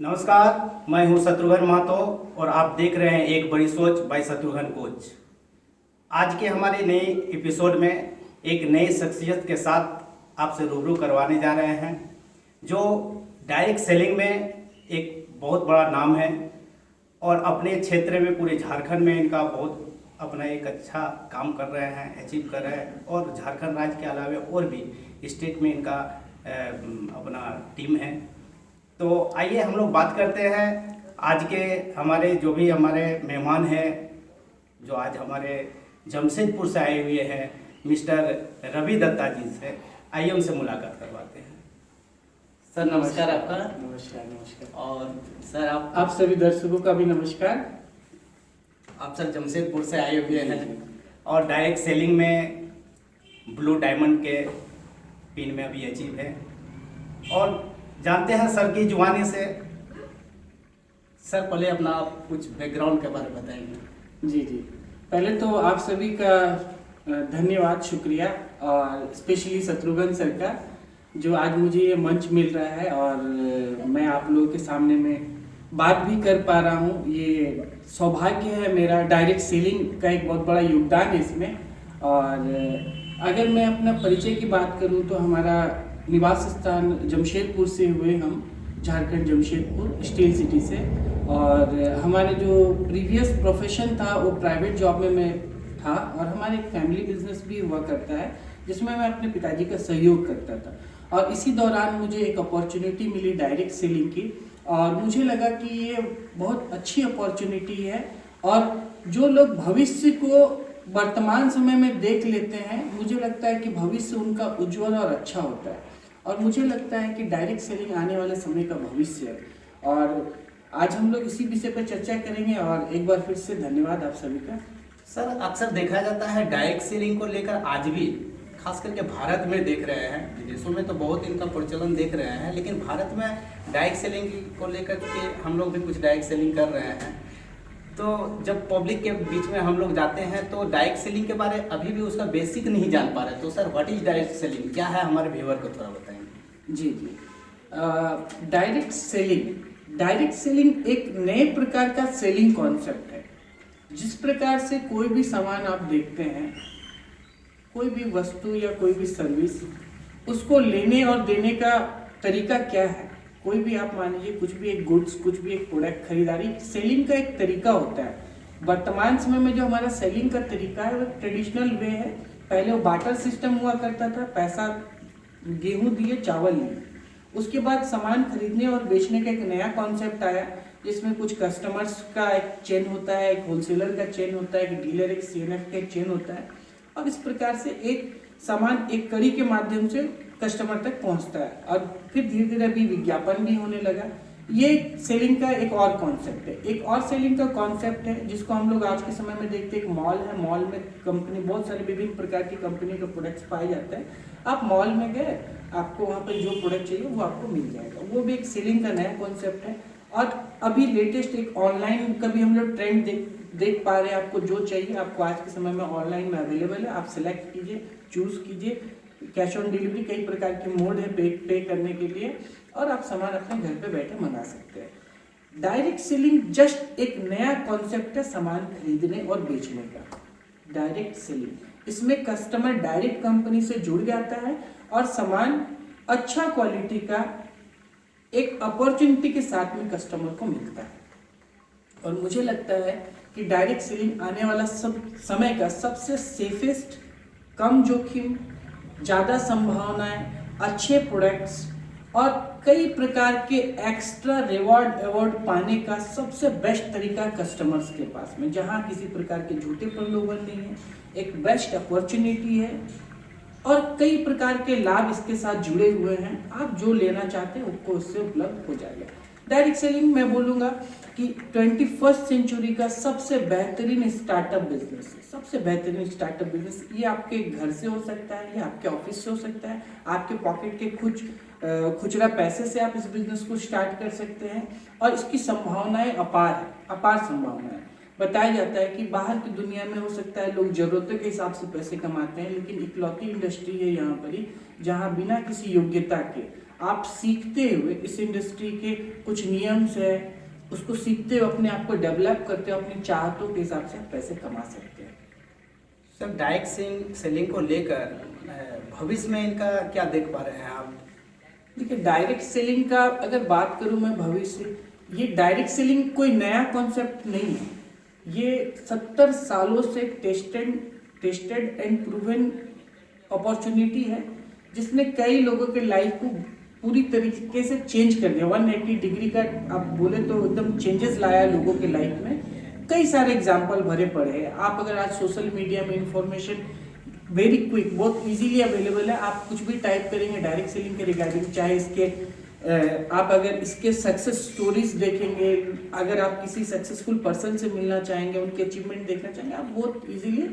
नमस्कार, मैं हूं शत्रुघ्न महतो और आप देख रहे हैं एक बड़ी सोच बाय शत्रुघ्न कोच। आज के हमारे नए एपिसोड में एक नई शख्सियत के साथ आपसे रूबरू करवाने जा रहे हैं, जो डायरेक्ट सेलिंग में एक बहुत बड़ा नाम है और अपने क्षेत्र में पूरे झारखंड में इनका बहुत अपना एक अच्छा काम कर रहे हैं, अचीव कर रहे हैं और झारखंड राज्य के अलावा और भी स्टेट में इनका अपना टीम है। तो आइए हम लोग बात करते हैं आज के हमारे जो भी हमारे मेहमान हैं, जो आज हमारे जमशेदपुर से आए हुए हैं, मिस्टर रवि दत्ता जी से। आइए उनसे मुलाकात करवाते हैं। सर नमस्कार आपका। नमस्कार। नमस्कार। और सर आप सभी दर्शकों का भी नमस्कार। आप सर जमशेदपुर से आए हुए हैं और डायरेक्ट सेलिंग में ब्लू डायमंड के पिन में अभी अचीव है और जानते हैं सर की जुबानी से। सर पहले अपना आप कुछ बैकग्राउंड के बारे में बताएंगे। जी जी, पहले तो आप सभी का धन्यवाद, शुक्रिया, और स्पेशली शत्रुघ्न सर का जो आज मुझे ये मंच मिल रहा है और मैं आप लोगों के सामने में बात भी कर पा रहा हूँ। ये सौभाग्य है मेरा, डायरेक्ट सेलिंग का एक बहुत बड़ा योगदान है इसमें। और अगर मैं अपना परिचय की बात करूँ तो हमारा निवास स्थान जमशेदपुर से हुए हम, झारखंड जमशेदपुर स्टील सिटी से। और हमारे जो प्रीवियस प्रोफेशन था वो प्राइवेट जॉब में मैं था और हमारे एक फैमिली बिजनेस भी हुआ करता है जिसमें मैं अपने पिताजी का सहयोग करता था। और इसी दौरान मुझे एक अपॉर्चुनिटी मिली डायरेक्ट सेलिंग की और मुझे लगा कि ये बहुत अच्छी अपॉर्चुनिटी है और जो लोग भविष्य को वर्तमान समय में देख लेते हैं, मुझे लगता है कि भविष्य उनका उज्जवल और अच्छा होता है। और मुझे लगता है कि डायरेक्ट सेलिंग आने वाले समय का भविष्य है और आज हम लोग इसी विषय पर चर्चा करेंगे। और एक बार फिर से धन्यवाद आप सभी का। सर अक्सर देखा जाता है डायरेक्ट सेलिंग को लेकर आज भी, खास करके भारत में देख रहे हैं, विदेशों में तो बहुत इनका प्रचलन देख रहे हैं, लेकिन भारत में डायरेक्ट सेलिंग को लेकर के हम लोग भी कुछ डायरेक्ट सेलिंग कर रहे हैं। तो जब पब्लिक के बीच में हम लोग जाते हैं तो डायरेक्ट सेलिंग के बारे अभी भी उसका बेसिक नहीं जान पा रहे। तो sir what is direct selling, क्या है, हमारे व्यूअर को थोड़ा बताएंगे। जी जी, डायरेक्ट सेलिंग एक नए प्रकार का सेलिंग कॉन्सेप्ट है। जिस प्रकार से कोई भी सामान आप देखते हैं, कोई भी वस्तु या कोई भी सर्विस, उसको लेने और देने का तरीका क्या है। कोई भी आप मान लीजिए कुछ भी एक गुड्स, कुछ भी एक प्रोडक्ट खरीदारी, सेलिंग का एक तरीका होता है। वर्तमान समय में जो हमारा सेलिंग का तरीका है वो ट्रेडिशनल वे है। पहले वो बार्टर सिस्टम हुआ करता था, पैसा गेहूं दिए चावल लिए। उसके बाद सामान खरीदने और बेचने का एक नया कॉन्सेप्ट आया जिसमें कुछ कस्टमर्स का एक चेन होता है, एक होलसेलर का चेन होता है, एक डीलर, एक सीएनएफ का एक चेन होता है और इस प्रकार से एक सामान एक कड़ी के माध्यम से कस्टमर तक पहुंचता है। और फिर धीरे धीरे अभी विज्ञापन भी होने लगा। ये सेलिंग का एक और कॉन्सेप्ट है। एक और सेलिंग का कॉन्सेप्ट है जिसको हम लोग आज के समय में देखते हैं। एक मॉल है, मॉल में कंपनी, बहुत सारे विभिन्न प्रकार की कंपनी के प्रोडक्ट्स पाए जाते हैं। आप मॉल में गए, आपको वहाँ पर जो प्रोडक्ट चाहिए वो आपको मिल जाएगा। वो भी एक सेलिंग का नया कॉन्सेप्ट है। और अभी लेटेस्ट एक ऑनलाइन का भी हम लोग ट्रेंड देख पा रहे हैं। आपको जो चाहिए आपको आज के समय में ऑनलाइन में अवेलेबल है। आप सिलेक्ट कीजिए, चूज कीजिए, कैश ऑन डिलीवरी, कई प्रकार के मोड है पे करने के लिए और आप सामान अपने घर पे बैठे मंगा सकते हैं। डायरेक्ट सेलिंग जस्ट एक नया कॉन्सेप्ट है सामान खरीदने और बेचने का। डायरेक्ट सेलिंग, इसमें कस्टमर डायरेक्ट कंपनी से जुड़ जाता है और सामान अच्छा क्वालिटी का एक अपॉर्चुनिटी के साथ में कस्टमर को मिलता है। और मुझे लगता है कि डायरेक्ट सेलिंग आने वाला सब समय का सबसे सेफेस्ट, कम जोखिम, ज़्यादा संभावनाएं, अच्छे प्रोडक्ट्स और कई प्रकार के एक्स्ट्रा रिवॉर्ड अवार्ड पाने का सबसे बेस्ट तरीका कस्टमर्स के पास में, जहां किसी प्रकार के झूठे प्रलोभन नहीं है। एक बेस्ट अपॉर्चुनिटी है और कई प्रकार के लाभ इसके साथ जुड़े हुए हैं। आप जो लेना चाहते हैं उसको उससे उपलब्ध हो जाएगा। डायरेक्ट सेलिंग मैं बोलूँगा कि 21st सेंचुरी का सबसे बेहतरीन स्टार्टअप बिजनेस है। सबसे बेहतरीन स्टार्टअप बिजनेस ये आपके घर से हो सकता है, ये आपके ऑफिस से हो सकता है, आपके पॉकेट के कुछ खुचरा पैसे से आप इस बिजनेस को स्टार्ट कर सकते हैं और इसकी संभावनाएं अपार है, अपार संभावनाएं। बताया जाता है कि बाहर की दुनिया में हो सकता है लोग जरूरतों के हिसाब से पैसे कमाते हैं, लेकिन इकलौती इंडस्ट्री है यहाँ पर ही जहाँ बिना किसी योग्यता के आप सीखते हुए इस इंडस्ट्री के कुछ नियम्स है, उसको सीखते हुए अपने आप को डेवलप करते हुए अपनी चाहतों के हिसाब से आप पैसे कमा सकते हैं। सर डायरेक्ट सेलिंग को लेकर भविष्य में इनका क्या देख पा रहे हैं आप? देखिए, डायरेक्ट सेलिंग का अगर बात करूं मैं भविष्य, ये डायरेक्ट सेलिंग कोई नया कॉन्सेप्ट नहीं है। ये 70 सालों से टेस्टेड एंड प्रूवन अपॉर्चुनिटी है, जिसने कई लोगों के लाइफ को पूरी तरीके से चेंज कर दिया। 180 डिग्री का आप बोले तो एकदम चेंजेस लाया है लोगों के लाइफ में। कई सारे एग्जाम्पल भरे पड़े हैं। आप अगर आज सोशल मीडिया में इंफॉर्मेशन वेरी क्विक, बहुत इजीली अवेलेबल है। आप कुछ भी टाइप करेंगे डायरेक्ट सेलिंग के रिगार्डिंग, चाहे इसके आप अगर इसके सक्सेस स्टोरीज देखेंगे, अगर आप किसी सक्सेसफुल पर्सन से मिलना चाहेंगे, उनके अचीवमेंट देखना चाहेंगे, आप बहुत इजीली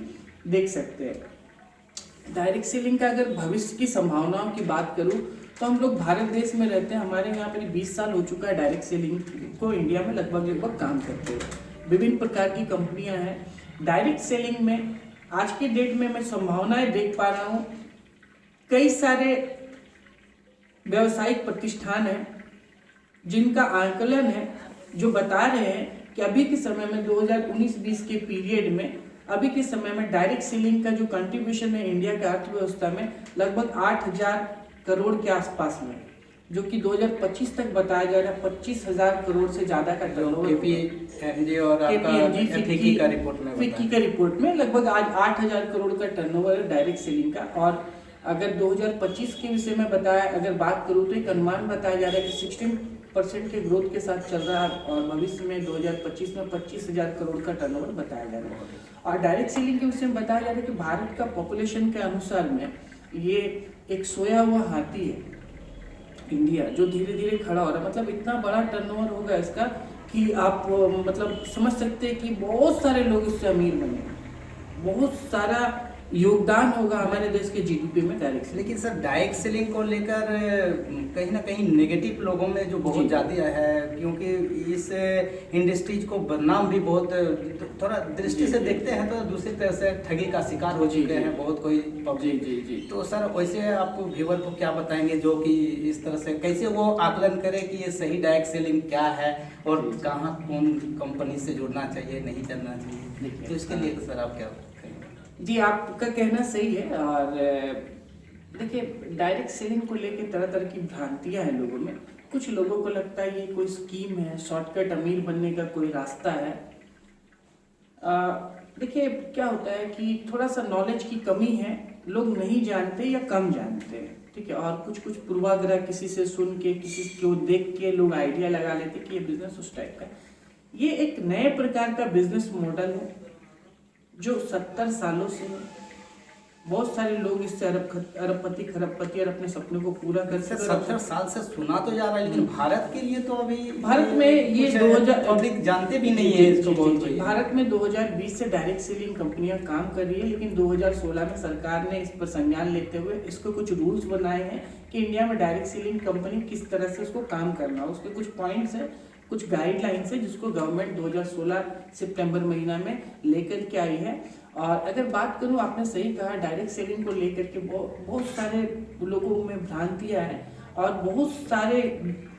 देख सकते हैं। डायरेक्ट सेलिंग का अगर भविष्य की संभावनाओं की बात करूं तो हम लोग भारत देश में रहते हैं, हमारे यहाँ पर 20 साल हो चुका है डायरेक्ट सेलिंग को इंडिया में लगभग काम करते हैं। विभिन्न प्रकार की कंपनियां हैं डायरेक्ट सेलिंग में। आज के डेट में मैं संभावनाएं देख पा रहा हूँ। कई सारे व्यावसायिक प्रतिष्ठान हैं जिनका आंकलन है, जो बता रहे हैं कि अभी के समय में 2019-20 के पीरियड में, अभी के समय में डायरेक्ट सेलिंग का जो कंट्रीब्यूशन है इंडिया की अर्थव्यवस्था में लगभग 8,000 करोड़ के आसपास में, जो कि 2025 तक बताया जा रहा है 25,000 करोड़ से ज्यादा का टर्नओवर। KPMG और फिक्की का रिपोर्ट में लगभग आज 8,000 करोड़ का टर्नओवर है डायरेक्ट सेलिंग का। और अगर 2025 के विषय में बताया अगर बात करूँ तो एक अनुमान बताया जा रहा है कि 16% के ग्रोथ के साथ चल रहा है और भविष्य में 2025 में 25,000 करोड़ का टर्नओवर बताया जा रहा है। और डायरेक्ट सेलिंग के विषय में बताया जा रहा है कि भारत का पॉपुलेशन के अनुसार में ये एक सोया हुआ हाथी है इंडिया, जो धीरे धीरे खड़ा हो रहा है। मतलब इतना बड़ा टर्नओवर होगा इसका कि आप मतलब समझ सकते हैं कि बहुत सारे लोग इससे अमीर बने, बहुत सारा योगदान होगा हमारे देश के जीडीपी में डायरेक्ट सेलिंग। लेकिन सर डायरेक्ट सेलिंग को लेकर कहीं ना कहीं नेगेटिव लोगों में जो बहुत ज़्यादा है, क्योंकि इस इंडस्ट्रीज को बदनाम भी बहुत थोड़ा दृष्टि से देखते हैं, तो दूसरी तरह से ठगी का शिकार हो चुके हैं बहुत कोई पब्लिक। जी। तो सर वैसे आप व्यूअर को क्या बताएंगे जो कि इस तरह से कैसे वो आकलन करे कि ये सही डायरेक्ट सेलिंग क्या है और कहाँ कौन कंपनी से जुड़ना चाहिए, नहीं करना चाहिए? तो इसके लिए सर आप क्या कहेंगे? जी, आपका कहना सही है। और देखिए, डायरेक्ट सेलिंग को लेकर तरह तरह की भ्रांतियां हैं लोगों में। कुछ लोगों को लगता है ये कोई स्कीम है, शॉर्टकट अमीर बनने का कोई रास्ता है। देखिए, क्या होता है कि थोड़ा सा नॉलेज की कमी है, लोग नहीं जानते या कम जानते हैं, ठीक है। और कुछ पूर्वाग्रह किसी से सुन के, किसी को देख के लोग आइडिया लगा लेते कि ये बिजनेस उस टाइप का। ये एक नए प्रकार का बिजनेस मॉडल है जो 70 सालों से बहुत सारे लोग इससे अरबपति खरबपति और अपने सपने को पूरा कर सकते। 70 साल से सुना तो जा रहा है, लेकिन भारत के लिए तो अभी भारत में ये 2000 पब्लिक जानते भी नहीं है इसको बहुत। भारत में 2020 से डायरेक्ट सेलिंग कंपनियां काम कर रही है, लेकिन 2016 में सरकार ने इस पर संज्ञान लेते हुए इसको कुछ रूल्स बनाए हैं कि इंडिया में डायरेक्ट सेलिंग कंपनी किस तरह से उसको काम करना है। उसके कुछ पॉइंट्स है, कुछ गाइडलाइंस है जिसको गवर्नमेंट 2016 सितंबर महीना में लेकर के आई है। और अगर बात करूं, आपने सही कहा, डायरेक्ट सेलिंग को लेकर के बहुत सारे लोगों में भ्रांतियां हैं और बहुत सारे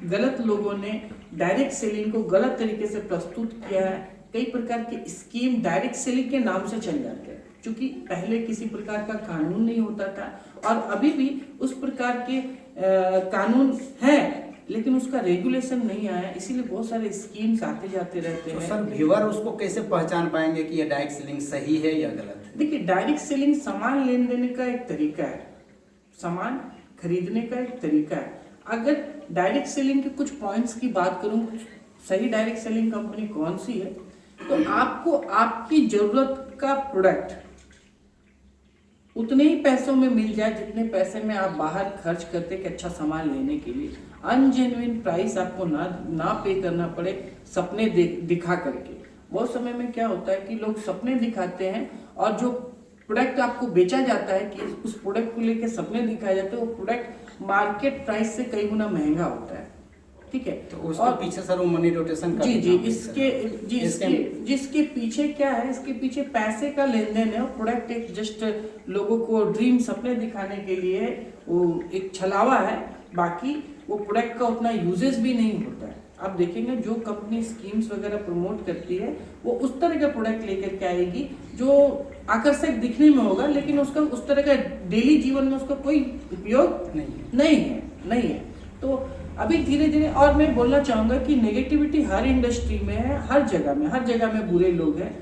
गलत लोगों ने डायरेक्ट सेलिंग को गलत तरीके से प्रस्तुत किया है। कई प्रकार के स्कीम डायरेक्ट सेलिंग के नाम से चल जाते हैं, क्योंकि पहले किसी प्रकार का कानून नहीं होता था और अभी भी उस प्रकार के कानून है, लेकिन उसका रेगुलेशन नहीं आया, इसीलिए बहुत सारे स्कीम्स आते जाते रहते हैं। तो सर व्यूअर उसको कैसे पहचान पाएंगे कि ये डायरेक्ट सेलिंग सही है या गलत है? देखिए, डायरेक्ट सेलिंग सामान लेन देने का एक तरीका है, सामान खरीदने का एक तरीका है। अगर डायरेक्ट सेलिंग के कुछ पॉइंट्स की बात करूं, सही डायरेक्ट सेलिंग कंपनी कौन सी है, तो आपको आपकी जरूरत का प्रोडक्ट उतने ही पैसों में मिल जाए जितने पैसे में आप बाहर खर्च करते कि अच्छा सामान लेने के लिए। अनजेन्युइन प्राइस आपको ना पे करना पड़े सपने दिखा करके। बहुत समय में क्या होता है कि लोग सपने दिखाते हैं और जो प्रोडक्ट आपको बेचा जाता है कि उस प्रोडक्ट को लेके सपने दिखाए जाते हैं, वो प्रोडक्ट मार्केट प्राइस से कई गुना महंगा होता है, ठीक है। तो उसके पीछे सर वो मनी रोटेशन का जिसके पीछे क्या है, इसके पीछे पैसे का लेन देन है। प्रोडक्ट एक जस्ट लोगों को ड्रीम सपने दिखाने के लिए वो एक छलावा है बाकी वो प्रोडक्ट का उतना यूजेस भी नहीं होता है। आप देखेंगे जो कंपनी स्कीम्स वगैरह प्रमोट करती है वो उस तरह का प्रोडक्ट लेकर के आएगी जो आकर्षक दिखने में होगा, लेकिन उसका उस तरह का डेली जीवन में उसका कोई उपयोग नहीं है। तो अभी धीरे धीरे, और मैं बोलना चाहूँगा कि नेगेटिविटी हर इंडस्ट्री में है, हर जगह में बुरे लोग हैं,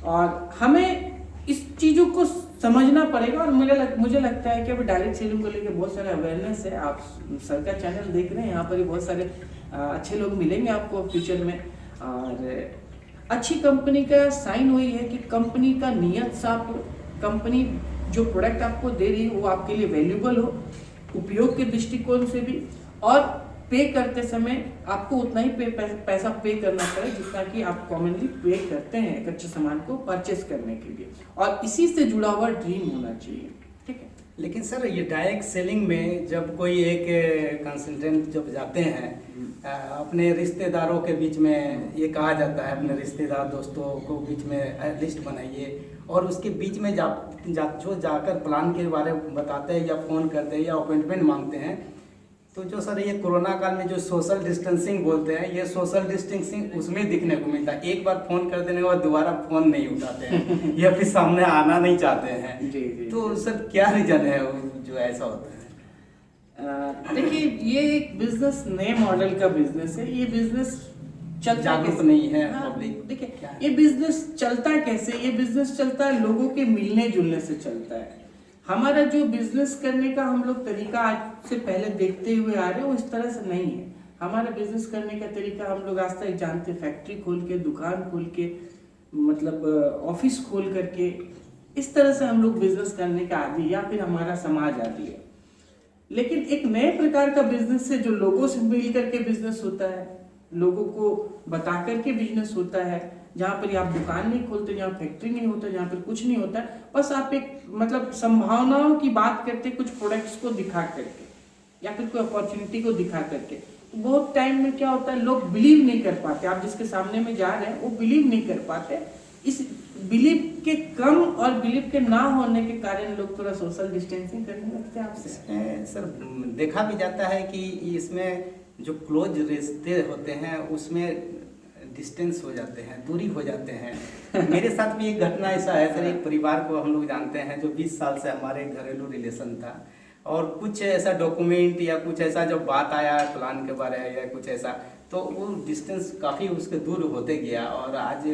और हमें इस चीज़ों को समझना पड़ेगा। और मुझे लगता है कि अभी डायरेक्ट सेलिंग को लेकर बहुत सारा अवेयरनेस है। आप सर का चैनल देख रहे हैं, यहाँ पर भी बहुत सारे अच्छे लोग मिलेंगे आपको फ्यूचर में। और अच्छी कंपनी का साइन वही है कि कंपनी का नियत साफ हो, कंपनी जो प्रोडक्ट आपको दे रही है वो आपके लिए वैल्यूबल हो, उपयोग के दृष्टिकोण से भी, और पे करते समय आपको उतना ही पैसा पे करना पड़े जितना कि आप कॉमनली पे करते हैं एक अच्छे सामान को परचेस करने के लिए, और इसी से जुड़ा हुआ ड्रीम होना चाहिए। ठीक है, लेकिन सर ये डायरेक्ट सेलिंग में जब कोई एक कंसल्टेंट जब जाते हैं अपने रिश्तेदारों के बीच में, ये कहा जाता है अपने रिश्तेदार दोस्तों को बीच में लिस्ट बनाइए, और उसके बीच में जो जाकर प्लान के बारे में बताते हैं या फ़ोन करते हैं या अपॉइंटमेंट मांगते हैं, तो जो सर ये कोरोना काल में जो सोशल डिस्टेंसिंग बोलते हैं, ये सोशल डिस्टेंसिंग उसमें दिखने को मिलता है। एक बार फ़ोन कर देने के बाद दोबारा फ़ोन नहीं उठाते हैं या फिर सामने आना नहीं चाहते हैं। जी। तो सर क्या रीजन है जो ऐसा होता है? देखिए, ये एक बिजनेस नए मॉडल का बिजनेस है। ये बिजनेस चलता जागरूक कैसे? नहीं है हाँ, पब्लिक। देखिए क्या है? ये बिजनेस चलता कैसे? ये बिजनेस चलता है लोगों के मिलने जुलने से चलता है। हमारा जो बिजनेस करने का हम लोग तरीका आज से पहले देखते हुए आ रहे हैं वो इस तरह से नहीं है। हमारा बिजनेस करने का तरीका हम लोग आज तक जानते, फैक्ट्री खोल के, दुकान खोल के, मतलब ऑफिस खोल करके, इस तरह से हम लोग बिजनेस करने का आदी, या फिर हमारा समाज आदी है। लेकिन एक नए प्रकार का बिजनेस है जो लोगों से मिल करके बिजनेस होता है, लोगों को बता करके बिजनेस होता है, जहाँ पर आप दुकान नहीं खोलते, जहाँ फैक्ट्री नहीं होता, जहाँ पर कुछ नहीं होता, बस आप एक मतलब संभावनाओं की बात करते कुछ प्रोडक्ट्स को दिखा करके या फिर कोई अपॉर्चुनिटी को दिखा करके। बहुत टाइम में क्या होता है, लोग बिलीव नहीं कर पाते, आप जिसके सामने में जा रहे हैं वो बिलीव नहीं कर पाते। इस बिलीव के कम और बिलीव के ना होने के कारण लोग थोड़ा सोशल डिस्टेंसिंग करने लगते हैं आपसे। सर देखा भी जाता है कि इसमें जो क्लोज रिश्ते होते हैं उसमें डिस्टेंस हो जाते हैं, दूरी हो जाते हैं। मेरे साथ भी एक घटना ऐसा है सर, एक परिवार को हम लोग जानते हैं जो 20 साल से हमारे घरेलू रिलेशन था, और कुछ ऐसा डॉक्यूमेंट या कुछ ऐसा जब बात आया प्लान के बारे में या कुछ ऐसा, तो वो डिस्टेंस काफ़ी उसके दूर होते गया, और आज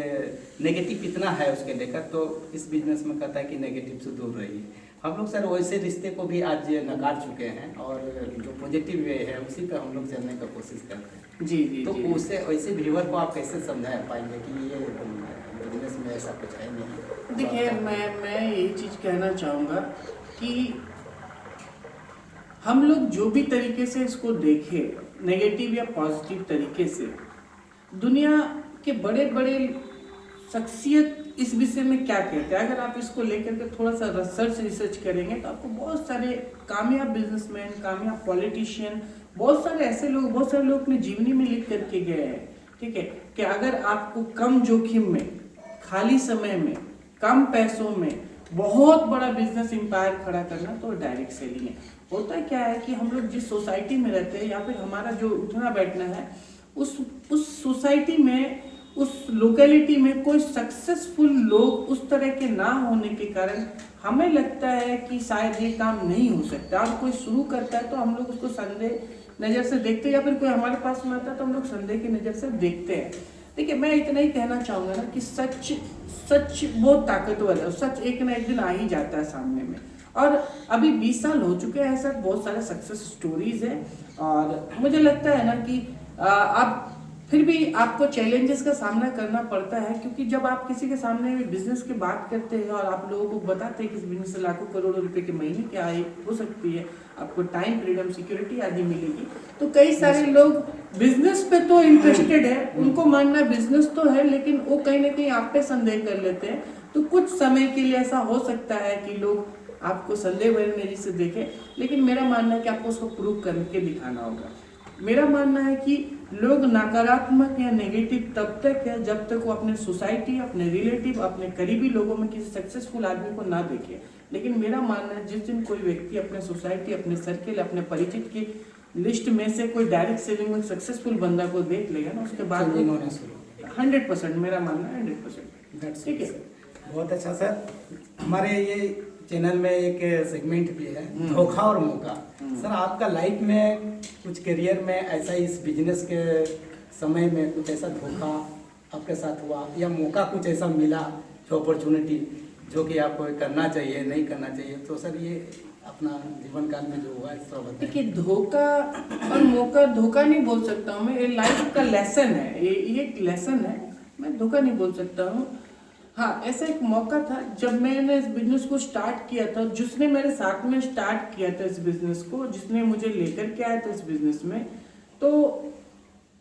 नेगेटिव इतना है उसके लेकर, तो इस बिजनेस में कहता है कि नेगेटिव से दूर रहिए। हम लोग सर वैसे रिश्ते को भी आज नकार चुके हैं, और जो पॉजिटिव वे है उसी पर हम लोग चलने का कोशिश करते हैं। जी। तो उससे वैसे व्यूअर को आप कैसे समझा पाएंगे कि ये बिजनेस में ऐसा कुछ है नहीं? देखिए, मैं यही चीज़ कहना चाहूँगा कि हम लोग जो भी तरीके से इसको देखें, नेगेटिव या पॉजिटिव तरीके से, दुनिया के बड़े बड़े शख्सियत इस विषय में क्या कहते हैं, अगर आप इसको लेकर के थोड़ा सा रिसर्च करेंगे तो आपको बहुत सारे कामयाब बिजनेसमैन, कामयाब पॉलिटिशियन, बहुत सारे ऐसे लोग, बहुत सारे लोग अपनी जीवनी में लिख करके गए हैं। ठीक है, कि अगर आपको कम जोखिम में, खाली समय में, कम पैसों में बहुत बड़ा बिजनेस एम्पायर खड़ा करना तो डायरेक्ट सेलिंग है। होता क्या है कि हम लोग जिस सोसाइटी में रहते हैं या फिर हमारा जो उठना बैठना है, उस सोसाइटी में, उस लोकेलिटी में कोई सक्सेसफुल लोग उस तरह के ना होने के कारण हमें लगता है कि शायद ये काम नहीं हो सकता। अब कोई शुरू करता है तो हम लोग उसको संदेह नज़र से देखते हैं, या फिर कोई हमारे पास में आता है तो हम लोग संदेह की नज़र से देखते हैं। देखिए, मैं इतना ही कहना चाहूँगा ना कि सच बहुत ताकतवर है, सच एक ना एक दिन आ ही जाता है सामने में। और अभी 20 साल हो चुके हैं सर, बहुत सारे सक्सेस स्टोरीज हैं, और मुझे लगता है ना कि आप फिर भी आपको चैलेंजेस का सामना करना पड़ता है, क्योंकि जब आप किसी के सामने बिजनेस की बात करते हैं और आप लोगों को बताते हैं कि इस बिजनेस से लाखों करोड़ों रुपए के महीने की आय हो सकती है, आपको टाइम फ्रीडम, सिक्योरिटी आदि मिलेगी, तो कई सारे लोग बिजनेस पे तो इंटरेस्टेड है, उनको मानना बिजनेस तो है, लेकिन वो कहीं ना कहीं आप पे संदेह कर लेते हैं। तो कुछ समय के लिए ऐसा हो सकता है कि लोग आपको संदेह भरी नजर से देखें, लेकिन मेरा मानना है कि आपको उसको प्रूव करके दिखाना होगा। मेरा मानना है कि लोग नकारात्मक या नेगेटिव तब तक है जब तक वो अपने सोसाइटी, अपने रिलेटिव, अपने करीबी लोगों में किसी सक्सेसफुल आदमी को ना देखे। लेकिन मेरा मानना है जिस दिन कोई व्यक्ति अपने सोसाइटी, अपने सर्किल, अपने परिचित की लिस्ट में से कोई डायरेक्ट सेलिंग में सक्सेसफुल बंदा को देख लेगा ना, उसके बाद चेंजिंग होना शुरू 100% मेरा मानना है 100%। That's ठीक है। बहुत अच्छा सर। हमारे ये चैनल में एक सेगमेंट भी है धोखा और मौका। सर आपका लाइफ में कुछ करियर में ऐसा इस बिजनेस के समय में कुछ ऐसा धोखा आपके साथ हुआ या मौका कुछ ऐसा मिला जो अपॉर्चुनिटी जो कि आपको करना चाहिए नहीं करना चाहिए, तो सर ये अपना जीवन काल में जो हुआ है थोड़ा बताइए। देखिए धोखा और मौका, धोखा नहीं बोल सकता हूँ मैं, ये लाइफ का लेसन है, ये एक लेसन है, मैं धोखा नहीं बोल सकता हूँ। हाँ, ऐसा एक मौका था जब मैंने इस बिजनेस को स्टार्ट किया था, जिसने मेरे साथ में स्टार्ट किया था इस बिजनेस को, जिसने मुझे लेकर के आया था इस बिजनेस में, तो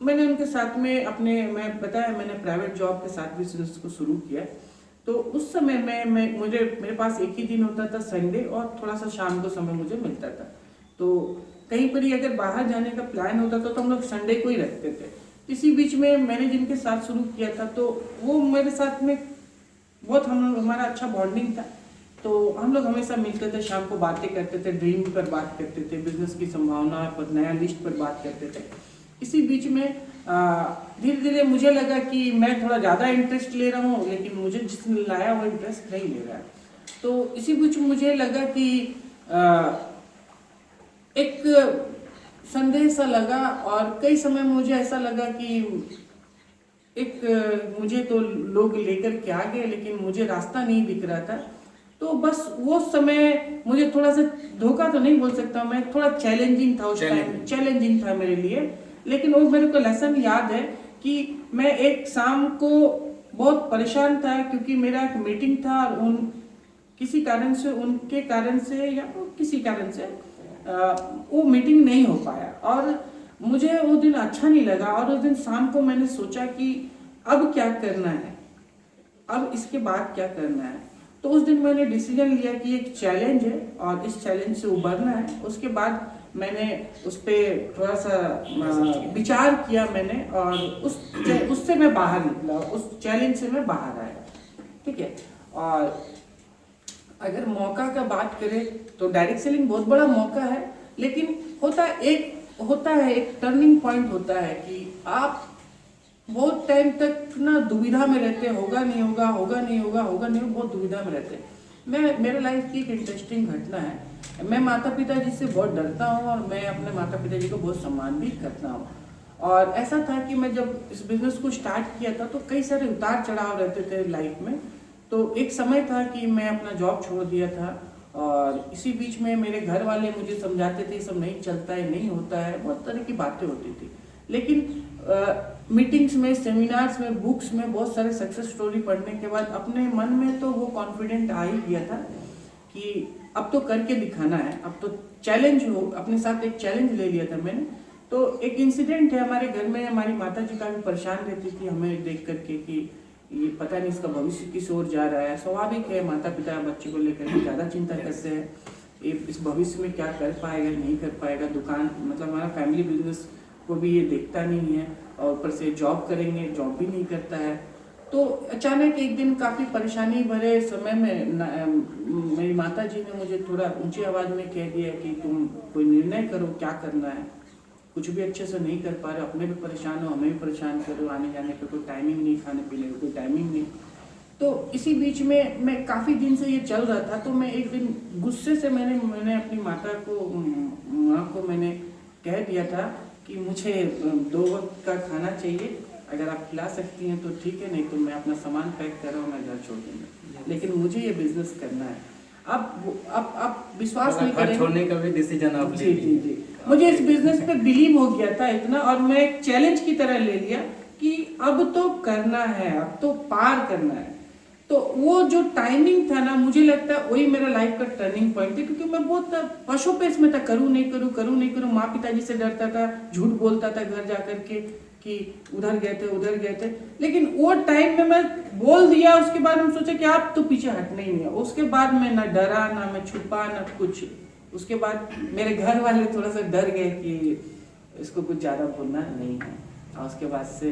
मैंने उनके साथ में मैं बताया मैंने प्राइवेट जॉब के साथ भी बिजनेस को शुरू किया। तो उस समय में मेरे पास एक ही दिन होता था संडे, और थोड़ा सा शाम को समय मुझे मिलता था। तो कहीं पर ही अगर बाहर जाने का प्लान होता था तो हम लोग संडे को ही रखते थे। इसी बीच में मैंने जिनके साथ शुरू किया था तो वो मेरे साथ में बहुत हमारा अच्छा बॉन्डिंग था। तो हम लोग हमेशा मिलते थे, शाम को बातें करते थे, ड्रीम पर बात करते थे, बिजनेस की संभावना पर, नया लिस्ट पर बात करते थे। इसी बीच में धीरे धीरे मुझे लगा कि मैं थोड़ा ज़्यादा इंटरेस्ट ले रहा हूँ, लेकिन मुझे जिसने लाया वो इंटरेस्ट नहीं ले रहा है। तो इसी बीच मुझे लगा कि एक संदेह सा लगा, और कई समय मुझे ऐसा लगा कि मुझे तो लोग लेकर के आ गए लेकिन मुझे रास्ता नहीं दिख रहा था। तो बस वो समय मुझे थोड़ा सा, धोखा तो नहीं बोल सकता मैं, थोड़ा चैलेंजिंग था उस टाइम, चैलेंजिंग था मेरे लिए। लेकिन वो मेरे को लेसन याद है कि मैं एक शाम को बहुत परेशान था क्योंकि मेरा एक मीटिंग था और किसी कारण से, उनके कारण से या किसी कारण से वो मीटिंग नहीं हो पाया, और मुझे वो दिन अच्छा नहीं लगा। और उस दिन शाम को मैंने सोचा कि अब क्या करना है, अब इसके बाद क्या करना है। तो उस दिन मैंने डिसीजन लिया कि एक चैलेंज है और इस चैलेंज से उबरना है। उसके बाद मैंने उस पर थोड़ा सा विचार किया मैंने, और उससे मैं बाहर निकला, उस चैलेंज से मैं बाहर आया। ठीक है। और अगर मौका का बात करें तो डायरेक्ट सेलिंग बहुत बड़ा मौका है, लेकिन होता है एक टर्निंग पॉइंट होता है कि आप बहुत टाइम तक ना दुविधा में रहते, होगा नहीं होगा, होगा नहीं होगा, होगा नहीं होगा, बहुत दुविधा में रहते हैं। मेरे लाइफ की एक इंटरेस्टिंग घटना है। मैं माता पिता जी से बहुत डरता हूँ और मैं अपने माता पिता जी को बहुत सम्मान भी करता हूँ। और ऐसा था कि मैं जब इस बिजनेस को स्टार्ट किया था तो कई सारे उतार चढ़ाव रहते थे लाइफ में। तो एक समय था कि मैं अपना जॉब छोड़ दिया था, और इसी बीच में मेरे घर वाले मुझे समझाते थे सब नहीं चलता है, नहीं होता है, बहुत तरह की बातें होती थी। लेकिन मीटिंग्स में, सेमिनार्स में, बुक्स में बहुत सारे सक्सेस स्टोरी पढ़ने के बाद अपने मन में तो वो कॉन्फिडेंट आ ही गया था कि अब तो करके दिखाना है, अब तो चैलेंज हो, अपने साथ एक चैलेंज ले लिया था मैंने। तो एक इंसिडेंट है, हमारे घर में हमारी माता जी काफ़ी परेशान रहती थी हमें देख करके कि ये पता नहीं इसका भविष्य किस ओर जा रहा है। स्वाभाविक है, माता पिता बच्चे को लेकर के ज़्यादा चिंता करते हैं, इस भविष्य में क्या कर पाएगा नहीं कर पाएगा। दुकान मतलब हमारा फैमिली बिजनेस को भी ये देखता नहीं है, और ऊपर से जॉब करेंगे, जॉब भी नहीं करता है। तो अचानक एक दिन काफ़ी परेशानी भरे समय में मेरी माता जी ने मुझे थोड़ा ऊंची आवाज़ में कह दिया कि तुम कोई निर्णय करो, क्या करना है, कुछ भी अच्छे से नहीं कर पा रहे, अपने भी परेशान हो, हमें भी परेशान करो, आने जाने पे कोई टाइमिंग नहीं, खाने पीने की कोई टाइमिंग नहीं। तो इसी बीच में मैं काफ़ी दिन से ये चल रहा था, तो मैं एक दिन गुस्से से मैंने अपनी माता को मैंने कह दिया था कि मुझे 2 वक्त का खाना चाहिए, अगर आप खिला सकती हैं तो ठीक है, नहीं तो मैं अपना सामान पैक कर रहा हूँ, मैं घर छोड़ दूँगा, लेकिन मुझे ये बिजनेस करना है। अब विश्वास नहीं करेंगे, छोड़ने का भी डिसीजन आप जी जी जी, मुझे इस बिजनेस पे बिलीव हो गया था इतना, और मैं एक चैलेंज की तरह ले लिया कि अब तो करना है, अब तो पार करना है। तो वो जो टाइमिंग था ना, मुझे लगता है वही मेरा लाइफ का टर्निंग पॉइंट था, क्योंकि मैं बहुत पशु पे इसमें था, करूँ नहीं करूँ, माँ पिताजी से डरता था, झूठ बोलता था घर जा करके कि उधर गए थे। लेकिन वो टाइम में मैं बोल दिया, उसके बाद हम सोचे कि आप तो पीछे हटना ही नहीं है। उसके बाद मैं ना डरा, ना मैं छुपा, ना कुछ। उसके बाद मेरे घर वाले थोड़ा सा डर गए कि इसको कुछ ज़्यादा बोलना नहीं है, और उसके बाद से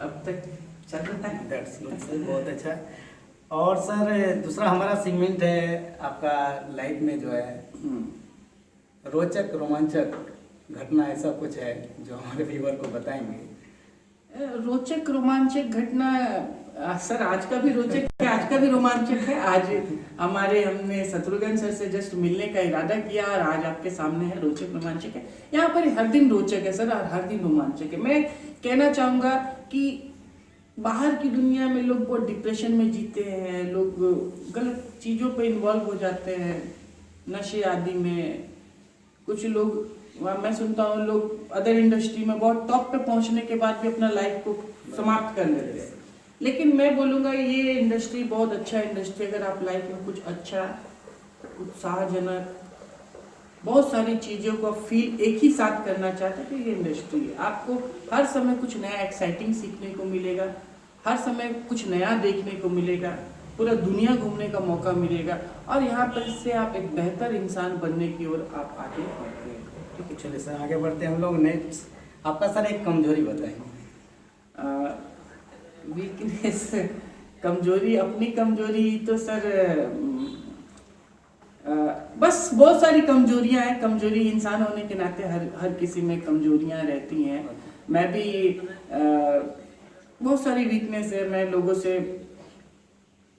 अब तक चल रहा है। बहुत अच्छा। और सर दूसरा हमारा सेगमेंट है आपका लाइफ में जो है रोचक, रोमांचक घटना ऐसा कुछ है जो हमारे व्यूवर को बताएंगे? रोचक रोमांचक घटना सर आज का भी रोचक है, आज का भी रोमांचक है। आज हमने शत्रुघ्न सर से जस्ट मिलने का इरादा किया और आज आपके सामने है, रोचक रोमांचक है। यहाँ पर हर दिन रोचक है सर और हर दिन रोमांचक है। मैं कहना चाहूँगा कि बाहर की दुनिया में लोग बहुत डिप्रेशन में जीते हैं, लोग गलत चीज़ों पे इन्वॉल्व हो जाते हैं, नशे आदि में। कुछ लोग मैं सुनता हूँ लोग अदर इंडस्ट्री में बहुत टॉप पे पहुंचने के बाद भी अपना लाइफ को समाप्त कर लेते हैं। लेकिन मैं बोलूँगा ये इंडस्ट्री बहुत अच्छा इंडस्ट्री। अगर आप लाइफ में कुछ अच्छा, उत्साहजनक, बहुत सारी चीज़ों को फील एक ही साथ करना चाहते हैं तो ये इंडस्ट्री है। आपको हर समय कुछ नया एक्साइटिंग सीखने को मिलेगा, हर समय कुछ नया देखने को मिलेगा, पूरा दुनिया घूमने का मौका मिलेगा और यहाँ पर से आप एक बेहतर इंसान बनने की ओर आप आगे बढ़ते हैं। ठीक है, चलिए सर आगे बढ़ते हैं हम लोग। नेक्स्ट आपका सर एक कमजोरी बताएंगे। वीकनेस, कमजोरी, अपनी कमजोरी तो सर बस बहुत सारी कमजोरियां हैं। कमजोरी इंसान होने के नाते हर किसी में कमजोरियां रहती हैं। मैं भी बहुत सारी वीकनेस है। मैं लोगों से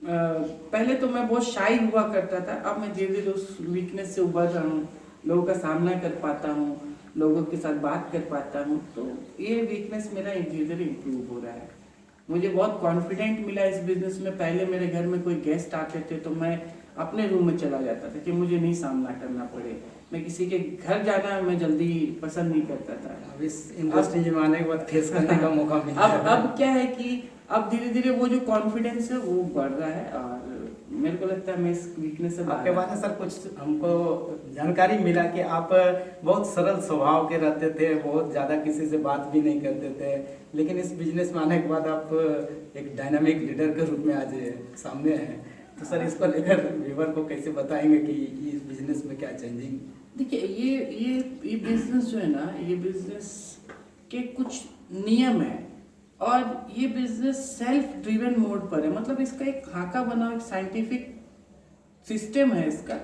पहले तो मैं बहुत शाई हुआ करता था, अब मैं धीरे धीरे उस वीकनेस से उभर रहा हूँ, लोगों का सामना कर पाता हूँ, लोगों के साथ बात कर पाता हूँ। तो ये वीकनेस मेरा धीरे धीरे इम्प्रूव हो रहा है। मुझे बहुत कॉन्फिडेंट मिला इस बिजनेस में। पहले मेरे घर में कोई गेस्ट आते थे तो मैं अपने रूम में चला जाता था कि मुझे नहीं सामना करना पड़े। मैं किसी के घर जाना मैं जल्दी पसंद नहीं करता था। अब इस इंडस्ट्री में आने के बाद फेस करने का मौका मिला। अब क्या है कि अब धीरे धीरे वो जो कॉन्फिडेंस है वो बढ़ रहा है और मेरे को लगता है मैं इस वीकनेस से आपके बारे में सर कुछ हमको जानकारी मिला कि आप बहुत सरल स्वभाव के रहते थे, बहुत ज़्यादा किसी से बात भी नहीं करते थे, लेकिन इस बिजनेस में आने के बाद आप एक डायनामिक लीडर के रूप में आज सामने हैं। तो सर इसको लेकर व्यूवर को कैसे बताएंगे कि इस बिजनेस में क्या चेंजिंग? देखिए ये बिजनेस जो है ना, ये बिजनेस के कुछ नियम है और ये बिजनेस सेल्फ ड्रिवन मोड पर है। मतलब इसका एक खाका बना, एक साइंटिफिक सिस्टम है इसका।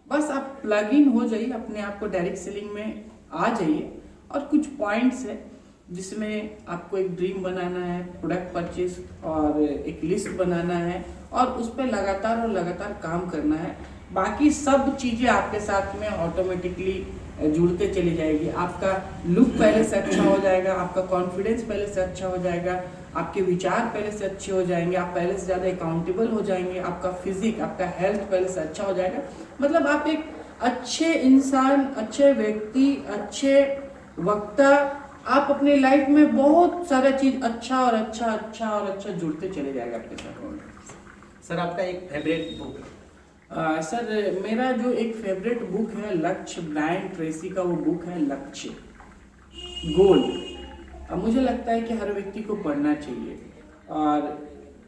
बस आप प्लग इन हो जाइए, अपने आप को डायरेक्ट सेलिंग में आ जाइए और कुछ पॉइंट्स है जिसमें आपको एक ड्रीम बनाना है, प्रोडक्ट परचेज और एक लिस्ट बनाना है और उस पर लगातार और लगातार काम करना है। बाकी सब चीज़ें आपके साथ में ऑटोमेटिकली जुड़ते चली जाएगी। आपका लुक पहले से अच्छा हो जाएगा, आपका कॉन्फिडेंस पहले से अच्छा हो जाएगा, आपके विचार पहले से अच्छे हो जाएंगे, आप पहले से ज़्यादा अकाउंटेबल हो जाएंगे, आपका फिजिक, आपका हेल्थ पहले से अच्छा हो जाएगा। मतलब आप एक अच्छे इंसान, अच्छे व्यक्ति, अच्छे वक्ता, आप अपने लाइफ में बहुत सारा चीज़ अच्छा और अच्छा अच्छा और अच्छा जुड़ते चले जाएगा आपके साथ। सर आपका एक फेवरेट बुक? सर मेरा जो एक फेवरेट बुक है लक्ष्य, ब्रायन ट्रेसी का वो बुक है लक्ष्य, गोल। अब मुझे लगता है कि हर व्यक्ति को पढ़ना चाहिए और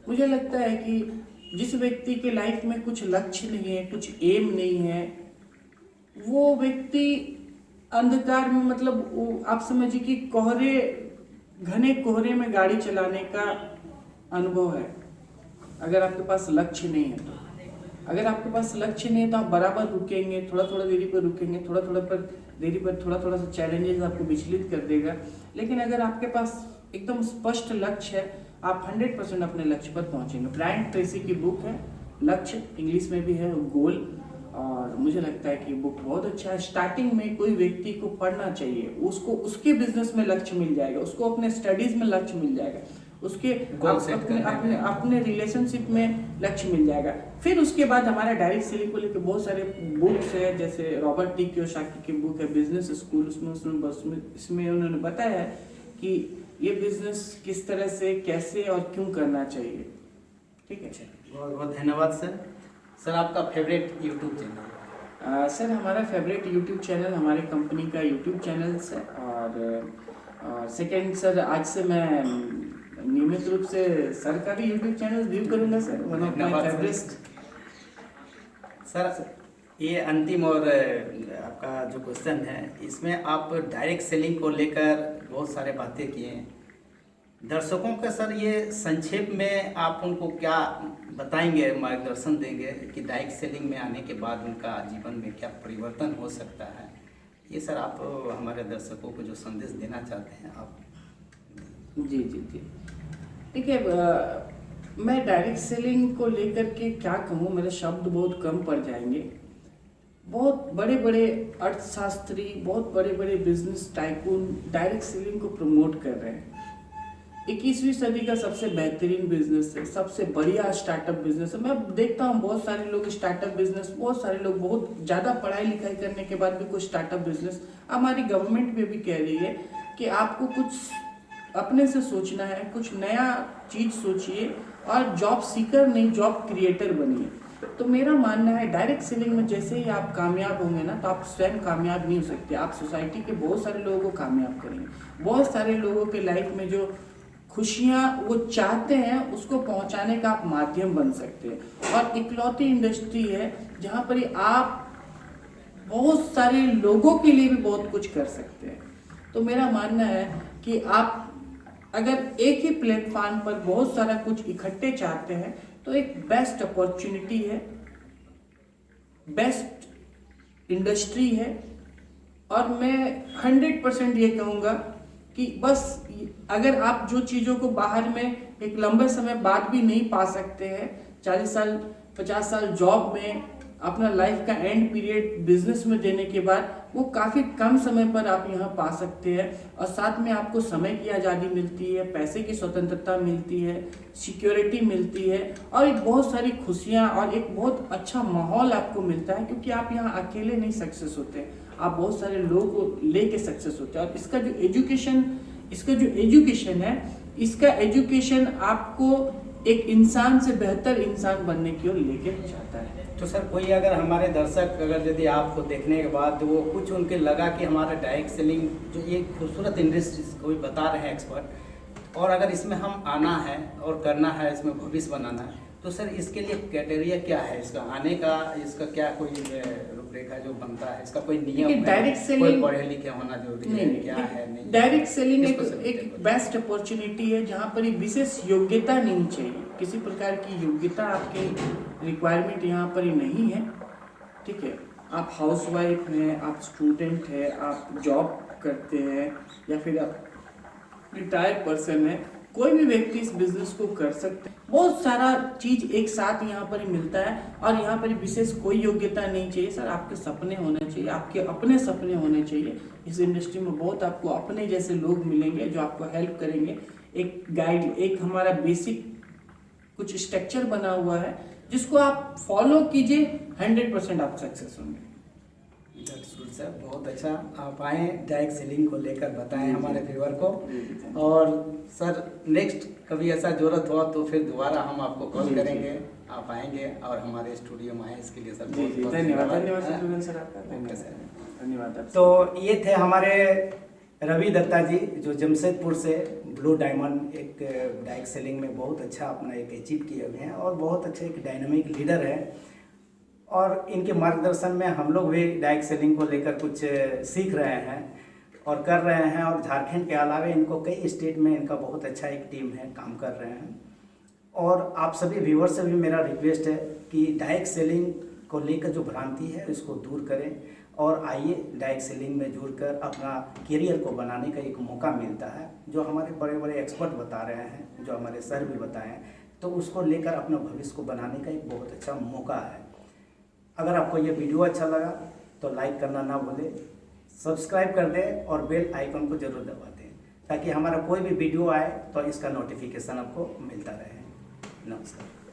मुझे लगता है कि जिस व्यक्ति के लाइफ में कुछ लक्ष्य नहीं है, कुछ एम नहीं है, वो व्यक्ति अंधकार में, मतलब वो आप समझिए कि घने कोहरे में गाड़ी चलाने का अनुभव है अगर आपके पास लक्ष्य नहीं है तो। अगर आपके पास लक्ष्य नहीं है तो आप बराबर रुकेंगे, थोड़ा थोड़ा देरी पर रुकेंगे, थोड़ा थोड़ा पर देरी पर थोड़ा थोड़ा सा चैलेंजेस आपको विचलित कर देगा। लेकिन अगर आपके पास एकदम स्पष्ट लक्ष्य है, आप 100% अपने लक्ष्य पर पहुंचेंगे। ब्रायन ट्रेसी की बुक है लक्ष्य, इंग्लिश में भी है गोल, और मुझे लगता है कि बुक बहुत अच्छा है। स्टार्टिंग में कोई व्यक्ति को पढ़ना चाहिए, उसको उसके बिजनेस में लक्ष्य मिल जाएगा, उसको अपने स्टडीज में लक्ष्य मिल जाएगा, उसके अपने रिलेशनशिप में लक्ष्य मिल जाएगा। फिर उसके बाद हमारा डायरेक्ट सेलिंग को लेकर बहुत सारे बुक्स है, जैसे रॉबर्ट टी कियोसाकी की बुक है बिजनेस स्कूल। इसमें उन्होंने बताया है कि ये बिजनेस किस तरह से, कैसे और क्यों करना चाहिए। ठीक है, बहुत बहुत धन्यवाद सर। सर आपका फेवरेट यूट्यूब चैनल? सर हमारा फेवरेट यूट्यूब चैनल हमारे कंपनी का यूट्यूब चैनल है और सेकेंड सर आज से मैं नियमित रूप से सर का भी यूट्यूब चैनल व्यू करूंगा sir, one of my favourite. Sir ये अंतिम और आपका जो क्वेश्चन है, इसमें आप डायरेक्ट सेलिंग को लेकर बहुत सारे बातें किए हैं। दर्शकों का सर ये संक्षेप में आप उनको क्या बताएंगे, मार्गदर्शन देंगे कि डायरेक्ट सेलिंग में आने के बाद उनका जीवन में क्या परिवर्तन हो सकता है? ये सर आप हमारे दर्शकों को जो संदेश देना चाहते हैं आप। जी जी जी, देखिए मैं डायरेक्ट सेलिंग को लेकर के क्या कहूँ, मेरे शब्द बहुत कम पड़ जाएंगे। बहुत बड़े बड़े अर्थशास्त्री, बहुत बड़े बड़े बिजनेस टाइकून डायरेक्ट सेलिंग को प्रमोट कर रहे हैं। 21वीं सदी का सबसे बेहतरीन बिजनेस है, सबसे बढ़िया स्टार्टअप बिजनेस है। मैं देखता हूँ बहुत सारे लोग स्टार्टअप बिजनेस, बहुत सारे लोग बहुत ज़्यादा पढ़ाई लिखाई करने के बाद भी कुछ स्टार्टअप बिजनेस, हमारी गवर्नमेंट भी कह रही है कि आपको कुछ अपने से सोचना है, कुछ नया चीज़ सोचिए और जॉब सीकर नहीं, जॉब क्रिएटर बनिए। तो मेरा मानना है डायरेक्ट सेलिंग में जैसे ही आप कामयाब होंगे ना, तो आप स्वयं कामयाब नहीं हो सकते, आप सोसाइटी के बहुत सारे लोगों को कामयाब करेंगे। बहुत सारे लोगों के लाइफ में जो खुशियाँ वो चाहते हैं उसको पहुंचाने का आप माध्यम बन सकते हैं। और इकलौती इंडस्ट्री है जहाँ पर आप बहुत सारे लोगों के लिए भी बहुत कुछ कर सकते हैं। तो मेरा मानना है कि आप अगर एक ही प्लेटफॉर्म पर बहुत सारा कुछ इकट्ठे चाहते हैं तो एक बेस्ट अपॉर्चुनिटी है, बेस्ट इंडस्ट्री है। और मैं 100% ये कहूँगा कि बस अगर आप जो चीज़ों को बाहर में एक लंबे समय बाद भी नहीं पा सकते हैं, 40 साल 50 साल जॉब में अपना लाइफ का एंड पीरियड बिजनेस में देने के बाद, वो काफ़ी कम समय पर आप यहाँ पा सकते हैं। और साथ में आपको समय की आज़ादी मिलती है, पैसे की स्वतंत्रता मिलती है, सिक्योरिटी मिलती है और एक बहुत सारी खुशियाँ और एक बहुत अच्छा माहौल आपको मिलता है, क्योंकि आप यहाँ अकेले नहीं सक्सेस होते, आप बहुत सारे लोगों को लेके सक्सेस होते हैं। और इसका जो एजुकेशन है, इसका एजुकेशन आपको एक इंसान से बेहतर इंसान बनने की ओर लेके जाता है। तो सर कोई अगर हमारे दर्शक अगर यदि आपको देखने के बाद वो कुछ उनके लगा कि हमारा डायरेक्ट सेलिंग जो ये खूबसूरत इंडस्ट्री कोई बता रहे हैं एक्सपर्ट, और अगर इसमें हम आना है और करना है, इसमें भविष्य बनाना है, तो सर इसके लिए क्राइटेरिया क्या है इसका आने का? इसका क्या कोई रूपरेखा जो बनता है, इसका कोई नियम है? डायरेक्ट सेलिंग कोई पढ़े लिखे होना जरूरी है, क्या है? नहीं, डायरेक्ट सेलिंग एक बेस्ट अपॉर्चुनिटी है जहाँ पर विशेष योग्यता नहीं चाहिए, किसी प्रकार की योग्यता आपके रिक्वायरमेंट यहाँ पर नहीं है। ठीक है, आप हाउसवाइफ हैं, आप स्टूडेंट हैं, आप जॉब करते हैं या फिर आप रिटायर्ड पर्सन है, कोई भी व्यक्ति इस बिजनेस को कर सकते हैं। बहुत सारा चीज एक साथ यहाँ पर ही मिलता है और यहाँ पर विशेष कोई योग्यता नहीं चाहिए सर, आपके सपने होने चाहिए, आपके अपने सपने होने चाहिए। इस इंडस्ट्री में बहुत आपको अपने जैसे लोग मिलेंगे जो आपको हेल्प करेंगे। एक गाइड, एक हमारा बेसिक कुछ स्ट्रक्चर बना हुआ है जिसको आप फॉलो कीजिए, 100% आप सक्सेस होंगे। सर बहुत अच्छा, आप आए डायरेक्ट सेलिंग को लेकर बताएं हमारे व्यूअर को। और सर नेक्स्ट कभी ऐसा जरूरत हो तो फिर दोबारा हम आपको कॉल करेंगे, आप आएंगे और हमारे स्टूडियो में आए, इसके लिए सर बहुत धन्यवाद। धन्यवाद सर आपका, धन्यवाद। तो ये थे हमारे रवि दत्ता जी जो जमशेदपुर से ब्लू डायमंड एक डायरेक्ट सेलिंग में बहुत अच्छा अपना एक अचीव किए हुए हैं और बहुत अच्छे एक डायनामिक लीडर है। और इनके मार्गदर्शन में हम लोग भी डायरेक्ट सेलिंग को लेकर कुछ सीख रहे हैं और कर रहे हैं। और झारखंड के अलावा इनको कई स्टेट में इनका बहुत अच्छा एक टीम है, काम कर रहे हैं। और आप सभी व्यूअर से भी मेरा रिक्वेस्ट है कि डायरेक्ट सेलिंग को लेकर जो भ्रांति है इसको दूर करें और आइए डायरेक्ट सेलिंग में जुड़कर अपना करियर को बनाने का एक मौका मिलता है, जो हमारे बड़े बड़े एक्सपर्ट बता रहे हैं, जो हमारे सर भी बताएं, तो उसको लेकर अपना भविष्य को बनाने का एक बहुत अच्छा मौका है। अगर आपको ये वीडियो अच्छा लगा तो लाइक करना ना भूलें, सब्सक्राइब कर दें और बेल आइकन को जरूर दबा दें ताकि हमारा कोई भी वीडियो आए तो इसका नोटिफिकेशन आपको मिलता रहे। नमस्कार।